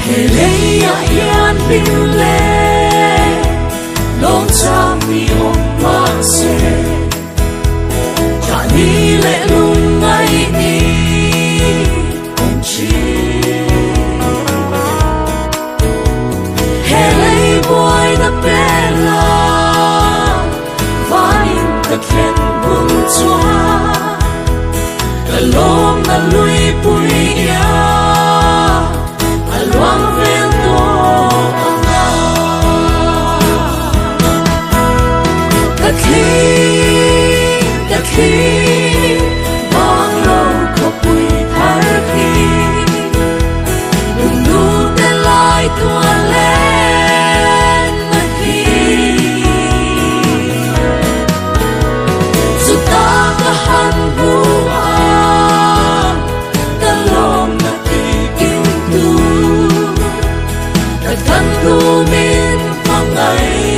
Hele ya yan bile long cha mi om ma se cha ni le lung ngai ni om chi hele boy na bela vain ta khen bum chua ka lom na lui pui ya luang ven to anga ka khi bang lo ko pui thar khi lung lu te lai tua len na khi su ta ka han bu thân thu min phong ngày